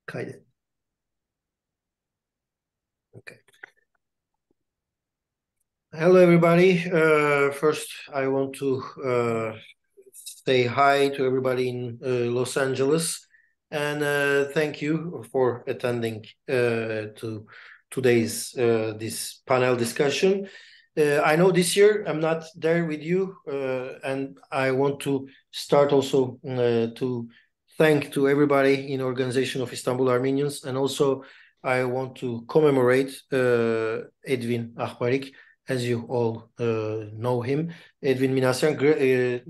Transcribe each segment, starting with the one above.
Kaydet. Okay. Hello, everybody. First, I want to say hi to everybody in Los Angeles, and thank you for attending to today's this panel discussion. I know this year I'm not there with you, and I want to start also to thank to everybody in organization of Istanbul Armenians, and also I want to commemorate Edwin Ahbarik, as you all know him, Edwin Minasyan.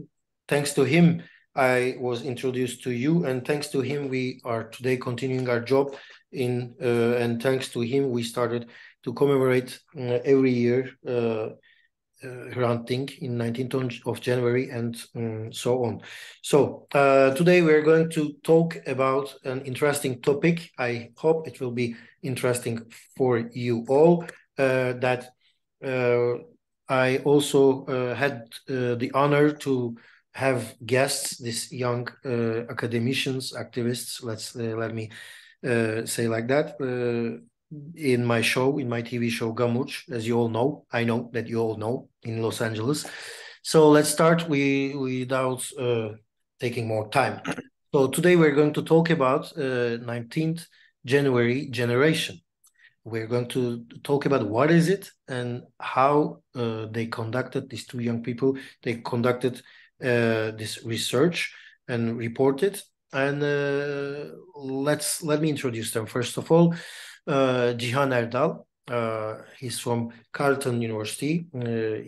Thanks to him, I was introduced to you, and thanks to him, we are today continuing our job and thanks to him, we started to commemorate every year Hrant Dink in 19th of January and so on. So today we're going to talk about an interesting topic. I hope it will be interesting for you all. That I also had the honor to have guests, these young academicians, activists, let me say like that, in my show, in my TV show Gamuch, as you all know. I know that you all know, in Los Angeles. So let's start without taking more time. So today we're going to talk about 19th January generation. We're going to talk about what is it and how they conducted, these two young people, they conducted this research and reported. And let me introduce them. First of all, Cihan Erdal. He's from Carleton University.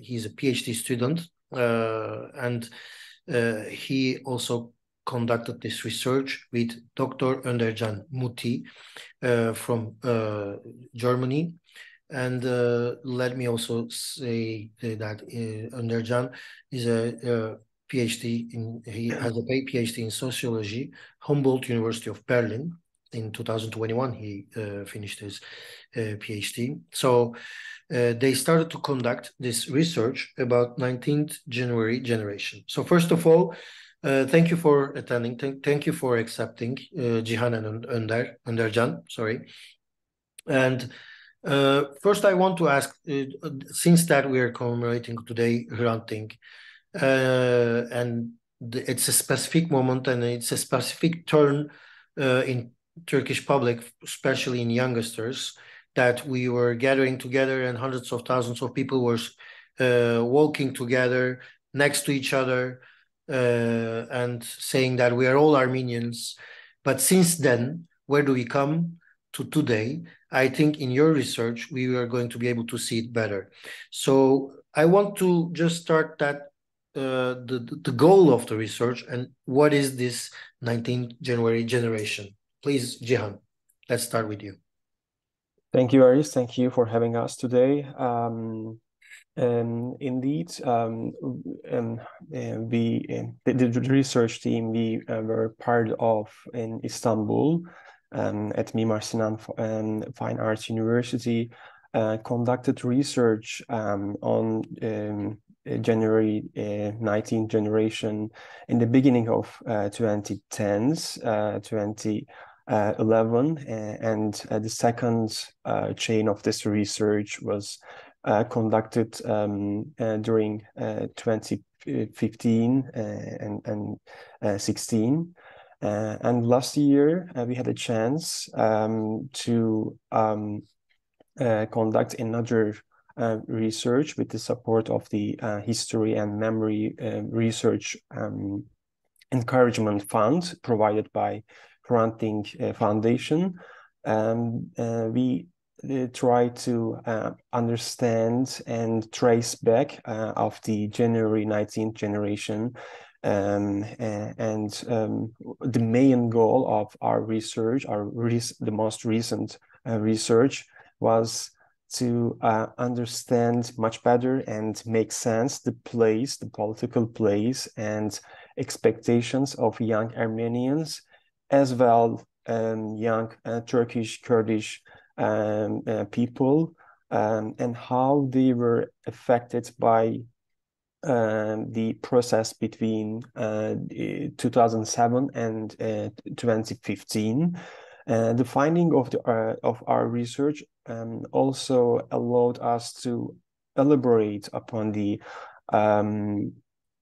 He's a PhD student, and he also conducted this research with Dr. Önder Can Muti'yle from Germany. And let me also say that Önder Can is a PhD he has a PhD in sociology, Humboldt University of Berlin. In 2021, he finished his PhD. So they started to conduct this research about 19th January generation. So first of all, thank you for attending. Thank you for accepting, Cihan and Önder Can, sorry. And first I want to ask, since that we are commemorating today Hrant Dink, and it's a specific moment and it's a specific turn in Turkish public, especially in youngsters, that we were gathering together and hundreds of thousands of people were walking together next to each other and saying that we are all Armenians. But since then, where do we come to today? I think in your research, we are going to be able to see it better. So I want to just start that the goal of the research and what is this 19th January generation. Please, Cihan, let's start with you. Thank you, Aris. Thank you for having us today. Indeed, the research team we were part of in Istanbul at Mimar Sinan Fine Arts University conducted research on January 19th generation in the beginning of 2010s, 2011, and the second chain of this research was conducted during 2015 and 16. And last year, we had a chance to conduct another research with the support of the History and Memory Research Encouragement Fund provided by Hrant Dink Foundation. We try to understand and trace back of the January 19th generation, and the main goal of our research, the most recent research, was to understand much better and make sense the political place and expectations of young Armenians, as well young Turkish, Kurdish people, and how they were affected by the process between 2007 and 2015. The finding of our research also allowed us to elaborate upon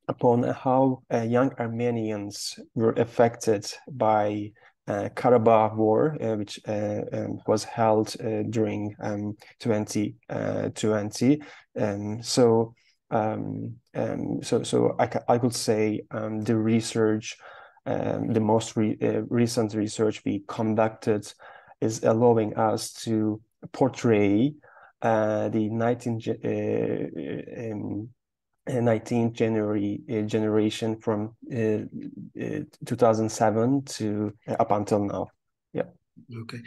upon how young Armenians were affected by Karabakh War, which was held during 2020. So I could say the research, the most recent research we conducted, is allowing us to portray the 19th January generation from 2007 to up until now. Yeah. Okay.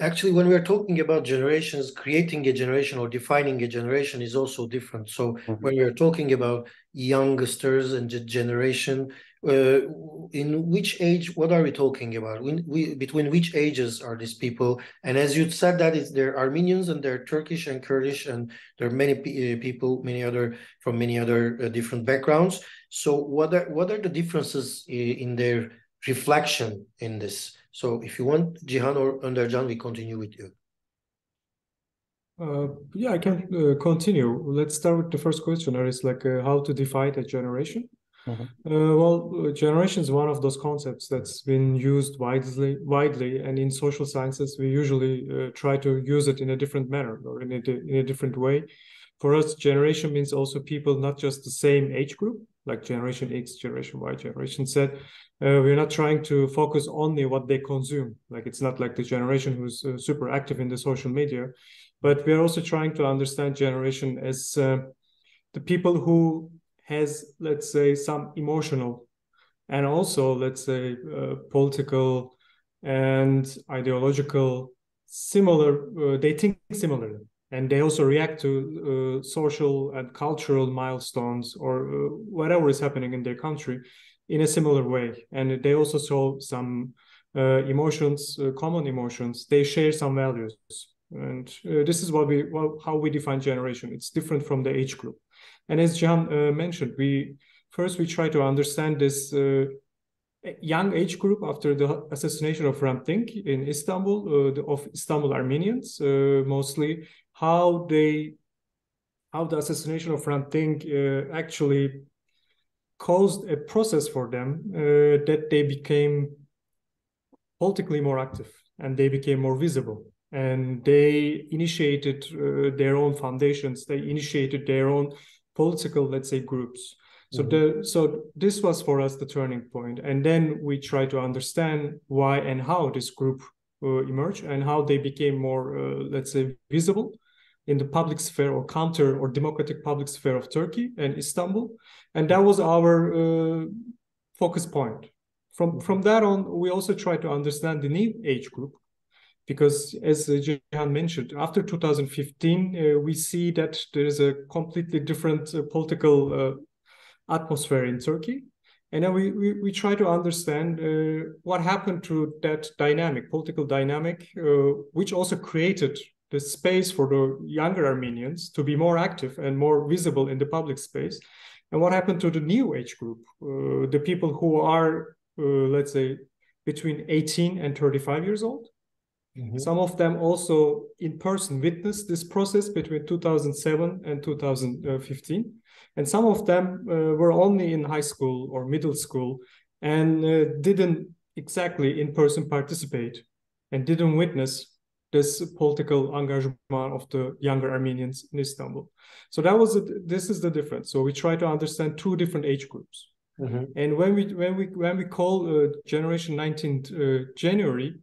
Actually, when we're talking about generations, creating a generation or defining a generation is also different. So when we're talking about youngsters and generation, in which age, what are we talking about? Between which ages are these people? And as you said, they're Armenians and they're Turkish and Kurdish, and there are many people, from many other different backgrounds. So what are the differences in their reflection in this? So if you want, Cihan or Önder Can, we continue with you. Yeah, I can continue. Let's start with the first question, Aris, how to define a generation. Generation is one of those concepts that's been used widely, and in social sciences, we usually try to use it in a different manner or in a different way. For us, generation means also people, not just the same age group, like Generation X, Generation Y, Generation Z. We're not trying to focus only what they consume. Like, it's not like the generation who's super active in the social media, but we're also trying to understand generation as the people who has, let's say, some emotional and also, let's say, political and ideological similar, they think similarly. And they also react to social and cultural milestones or whatever is happening in their country in a similar way. And they also show some emotions, common emotions. They share some values. And this is how we define generation. It's different from the age group. And as Cihan mentioned, we try to understand this young age group after the assassination of Hrant Dink in Istanbul, of Istanbul Armenians, mostly, how the assassination of Hrant Dink actually caused a process for them that they became politically more active and they became more visible. And they initiated their own foundations. They initiated their own political, let's say, groups. So this was for us the turning point. And then we try to understand why and how this group emerged and how they became more, let's say, visible in the public sphere or counter or democratic public sphere of Turkey and Istanbul. And that was our focus point. From that on, we also try to understand the new age group, because as Cihan mentioned, after 2015, we see that there is a completely different political atmosphere in Turkey. And then we try to understand what happened to that dynamic, political dynamic, which also created the space for the younger Armenians to be more active and more visible in the public space. And what happened to the new age group, the people who are, let's say, between 18 and 35 years old. Some of them also in person witnessed this process between 2007 and 2015. And some of them were only in high school or middle school and didn't exactly in person participate and didn't witness this political engagement of the younger Armenians in Istanbul. So this is the difference. So we try to understand two different age groups. And when we call Generation 19th January,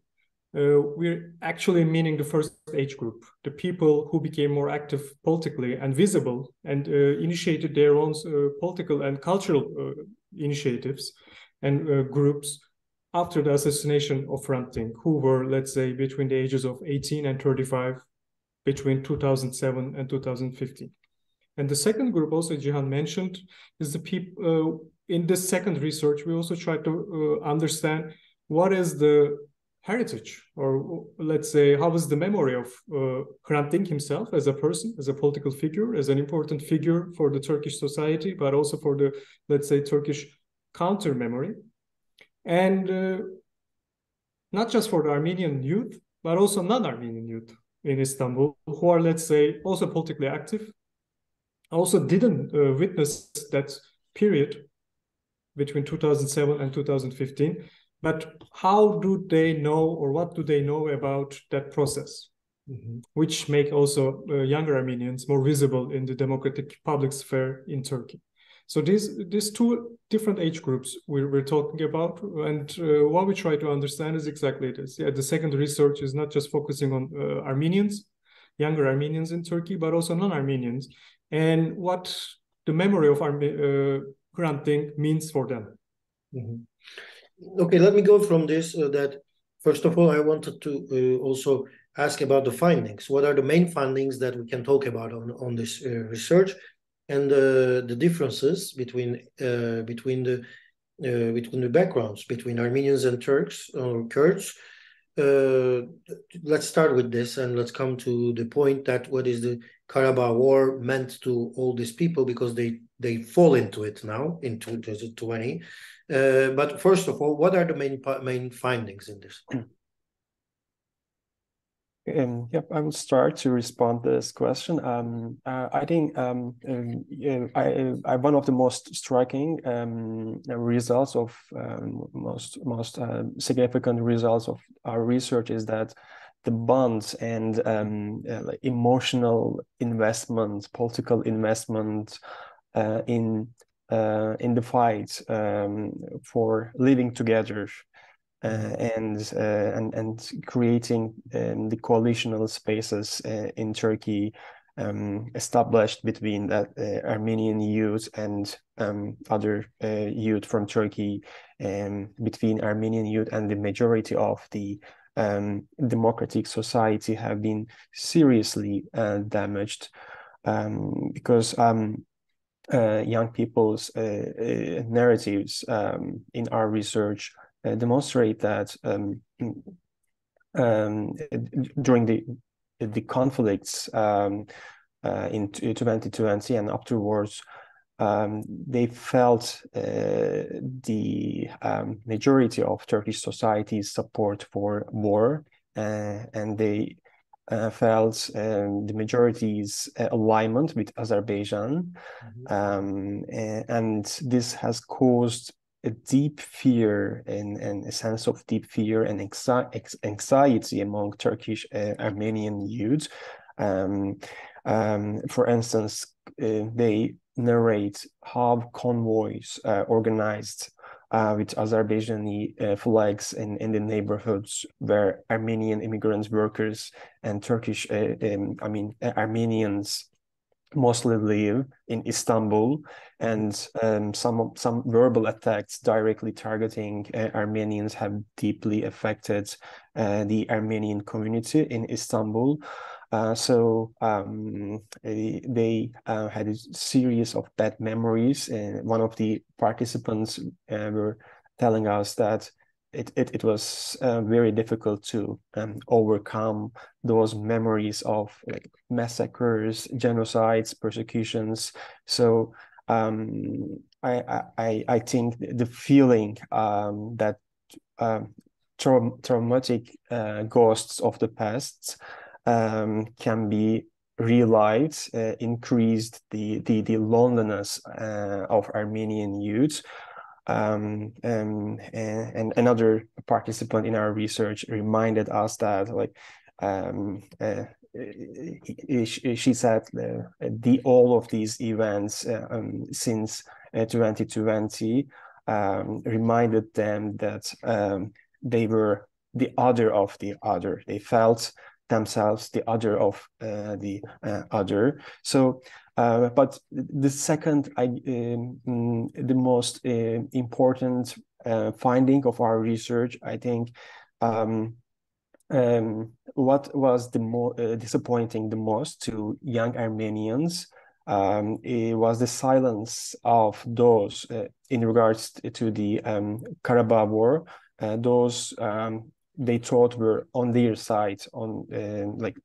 we're actually meaning the first age group, the people who became more active politically and visible and initiated their own political and cultural initiatives and groups after the assassination of Hrant Dink, who were, let's say, between the ages of 18 and 35, between 2007 and 2015. And the second group, also Cihan mentioned, is the people, in this second research, we also try to understand what is the heritage, or let's say, how is the memory of Hrant Dink himself as a person, as a political figure, as an important figure for the Turkish society, but also for the, let's say, Turkish counter memory. And not just for the Armenian youth, but also non-Armenian youth in Istanbul, who are, let's say, also politically active, also didn't witness that period between 2007 and 2015. But how do they know, or what do they know about that process? Which make also younger Armenians more visible in the democratic public sphere in Turkey. So these two different age groups we're talking about, and what we try to understand is exactly this. Yeah, the second research is not just focusing on Armenians, younger Armenians in Turkey, but also non-Armenians, and what the memory of Hrant Dink means for them. Okay, let me go from this. That first of all, I wanted to also ask about the findings. What are the main findings that we can talk about on this research, and the differences between the backgrounds between Armenians and Turks or Kurds? Let's start with this, and let's come to the point that what is the Karabakh War meant to all these people, because they fall into it now in 2020. But first of all, what are the main findings in this? Yep, I will start to respond to this question. I think one of the most striking results of most significant results of our research is that the bonds and like emotional investment, political investment in the fight for living together. And creating the coalitional spaces in Turkey established between that Armenian youth and other youth from Turkey, between Armenian youth and the majority of the democratic society have been seriously damaged because young people's narratives in our research demonstrate that during the conflicts in 2020 and afterwards, they felt the majority of Turkish society's support for war, and they felt the majority's alignment with Azerbaijan, and this has caused a deep fear and a sense of deep fear and anxiety among Turkish Armenian youth. For instance, they narrate how convoys organized with Azerbaijani flags in the neighborhoods where Armenian immigrant workers and Turkish, Armenians mostly live in Istanbul, and some verbal attacks directly targeting Armenians have deeply affected the Armenian community in Istanbul. So they had a series of bad memories, and one of the participants were telling us that it was very difficult to overcome those memories of like massacres, genocides, persecutions. So I think the feeling that traumatic ghosts of the past can be relived, increased the loneliness of Armenian youth. And another participant in our research reminded us that, like, she said all of these events since 2020 reminded them that they were the other of the other. They felt themselves the other of the other. So but the second, the most important finding of our research, I think, what was the more disappointing the most to young Armenians, it was the silence of those in regards to the Karabakh War. Those they thought were on their side, on like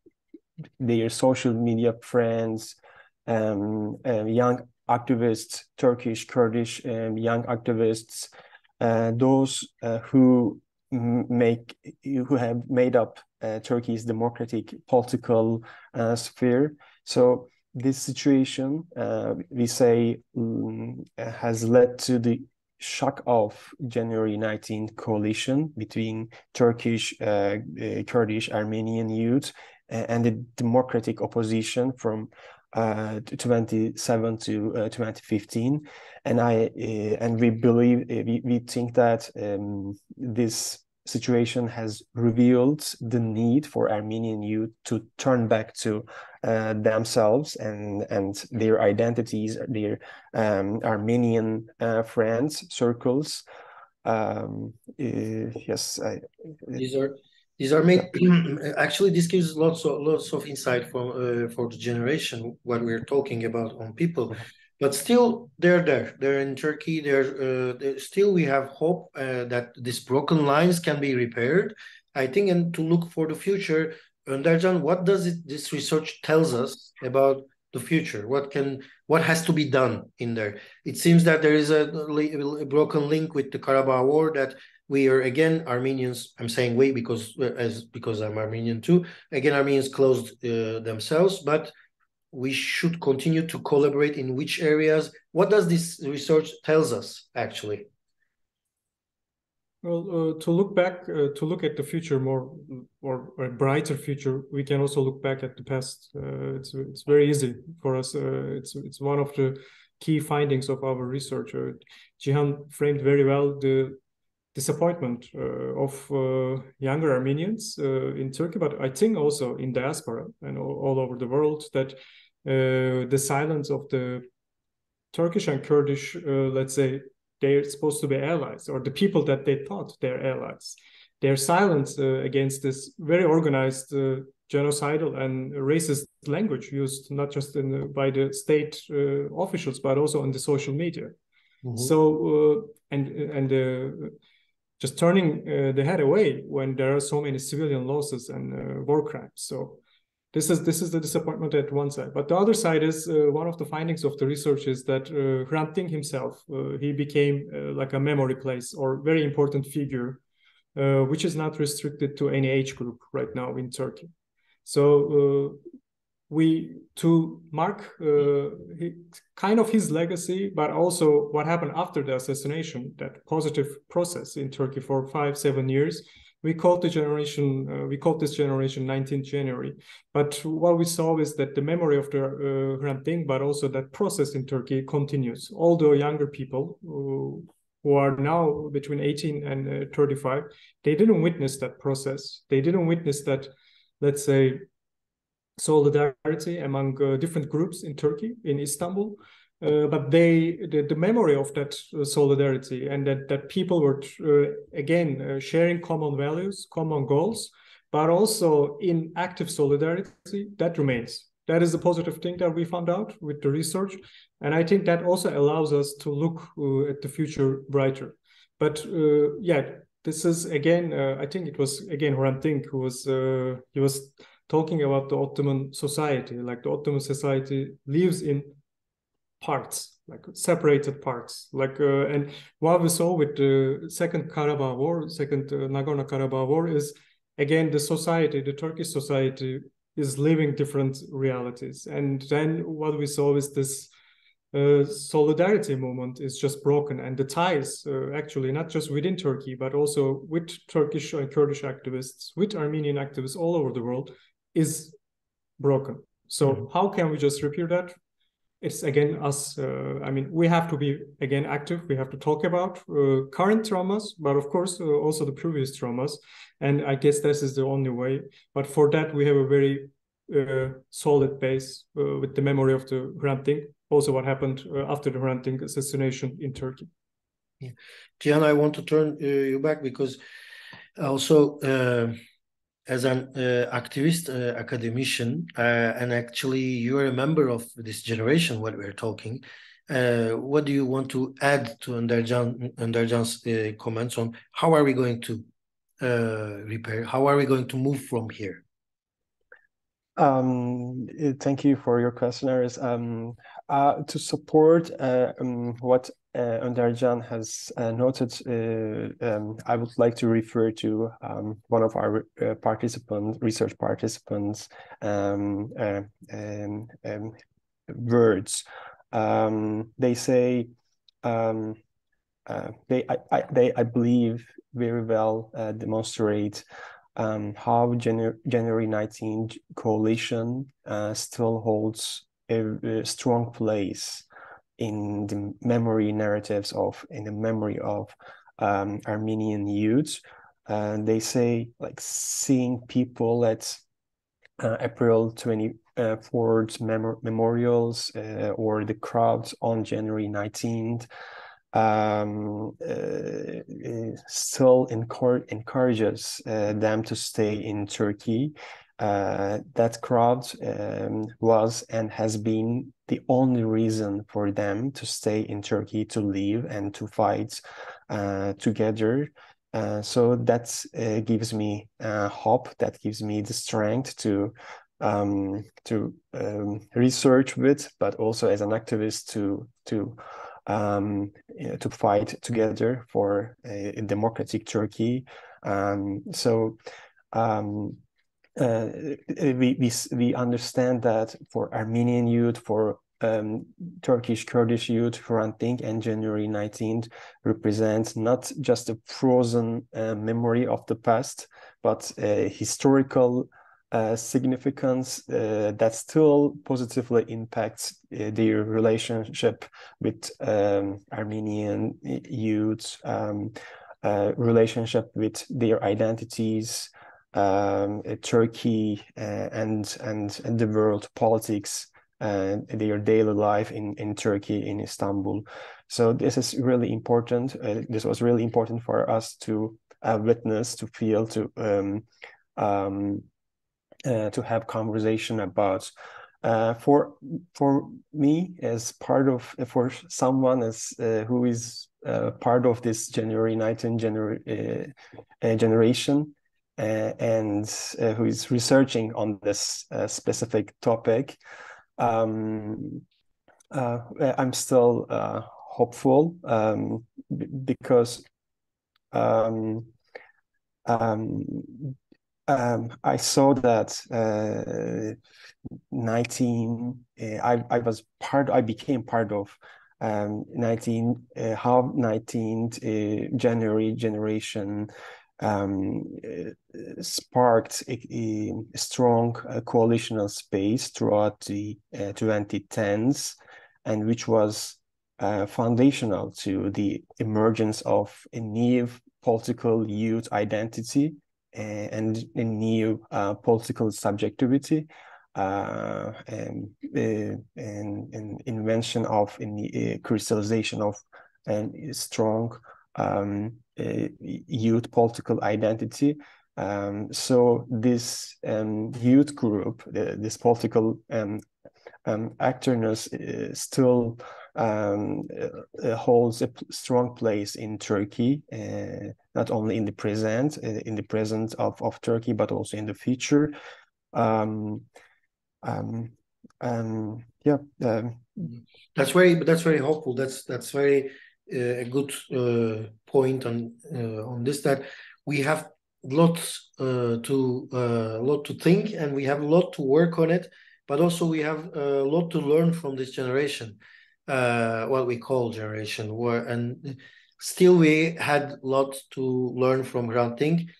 their social media friends, young activists, Turkish, Kurdish young activists, those who who have made up Turkey's democratic political sphere. So this situation, we say, has led to the shock of January 19th coalition between Turkish, Kurdish, Armenian youth and the democratic opposition from 27 to 2015, and we believe we think that this situation has revealed the need for Armenian youth to turn back to themselves and their identities, their Armenian friends circles. Yes, these are made. Actually, this gives lots of insight for the generation what we're talking about on people. But still, they're in Turkey. They're still, we have hope that these broken lines can be repaired, I think, and to look for the future. Önder Can, what does this research tells us about the future? What has to be done in there? It seems that there is a broken link with the Karabakh War, that we are again Armenians. I'm saying we because I'm Armenian too. Again, Armenians closed themselves, but we should continue to collaborate in which areas? What does this research tells us actually? Well, to look back, to look at the future more, or a brighter future, we can also look back at the past. It's very easy for us. It's one of the key findings of our research. Cihan framed very well the disappointment of younger Armenians in Turkey, but I think also in diaspora and all over the world, that the silence of the Turkish and Kurdish, let's say, they're supposed to be allies, or the people that they thought they're allies, their silence against this very organized genocidal and racist language used not just by the state officials, but also on the social media. Mm-hmm. So, just turning the head away when there are so many civilian losses and war crimes. So this is the disappointment at one side. But the other side is one of the findings of the research is that Hrant himself, he became like a memory place or very important figure, which is not restricted to any age group right now in Turkey. So to mark kind of his legacy, but also what happened after the assassination, that positive process in Turkey for 5-7 years, we called this generation 19th January. But what we saw is that the memory of the Hrant, but also that process in Turkey continues. Although younger people who are now between 18 and 35, they didn't witness that process. They didn't witness that, let's say, solidarity among different groups in Turkey, in Istanbul. But the memory of that solidarity and that people were, again, sharing common values, common goals, but also in active solidarity, that remains. That is a positive thing that we found out with the research. And I think that also allows us to look at the future brighter. But this is, again, I think it was, again, Hrant Dink who was, he was talking about the Ottoman society, like the Ottoman society lives in parts, like separated parts, like and what we saw with the second Nagorno-Karabakh war is, again, the Turkish society is living different realities. And then what we saw is this solidarity movement is just broken, and the ties actually not just within Turkey, but also with Turkish and Kurdish activists, with Armenian activists all over the world is broken. So how can we just repair that? It's again us. I mean, we have to be again active. We have to talk about current traumas, but of course also the previous traumas. And I guess this is the only way. But for that, we have a very solid base with the memory of the Hrant Dink. Also, what happened after the Hrant Dink assassination in Turkey. Yeah. Cihan, I want to turn you back because also as an activist, academician, and actually you're a member of this generation, what we're talking, what do you want to add to Önder Can's comments on how are we going to repair, how are we going to move from here? Thank you for your question, Aris. To support what Önder Can has noted, I would like to refer to one of our research participants' words. They say they I believe very well demonstrate how January 19 coalition still holds a strong place in the memory narratives in the memory of Armenian youth. They say, like, seeing people at April 24th memorials or the crowds on January 19th still encourages them to stay in Turkey. That crowd was and has been the only reason for them to stay in Turkey, to live and to fight together. So that gives me hope, that gives me the strength to research with, but also as an activist to fight together for a democratic Turkey. We understand that for Armenian youth, for Turkish Kurdish youth, Hrant Dink and January 19th represents not just a frozen memory of the past, but a historical significance that still positively impacts their relationship with Armenian youth, relationship with their identities, Turkey and the world politics, their daily life in Turkey, in Istanbul. So this is really important. This was really important for us to witness, to feel, to have conversation about. For me, as part of, for someone as who is part of this January 19 generation, and who is researching on this specific topic, I'm still hopeful because I saw that I became part of 19th January generation sparked a strong coalitional space throughout the 2010s, and which was foundational to the emergence of a new political youth identity and a new political subjectivity, and invention of crystallization of a strong youth political identity. So this youth group, this political actorness still holds a strong place in Turkey, not only in the present of Turkey, but also in the future. That's very hopeful. That's very a good point on this, that we have lots to think, and we have a lot to work on it, but also we have a lot to learn from this generation, what we call generation, and still we had a lot to learn from Hrant Dink,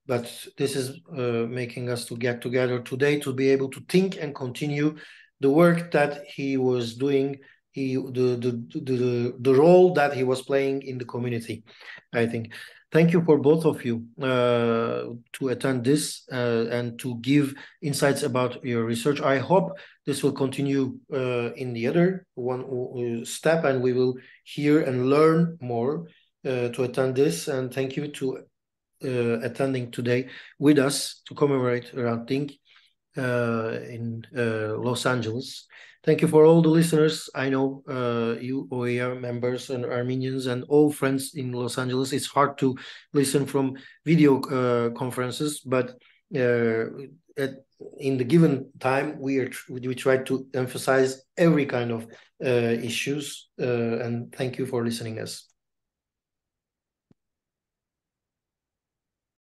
but this is making us to get together today to be able to think and continue the work that he was doing, the role that he was playing in the community, I think. Thank you for both of you to attend this and to give insights about your research. I hope this will continue in the other one step, and we will hear and learn more to attend this. And thank you to attending today with us to commemorate Hrant Dink in Los Angeles. Thank you for all the listeners. I know you OER members and Armenians and all friends in Los Angeles. It's hard to listen from video conferences, but in the given time, we try to emphasize every kind of issues. And thank you for listening us.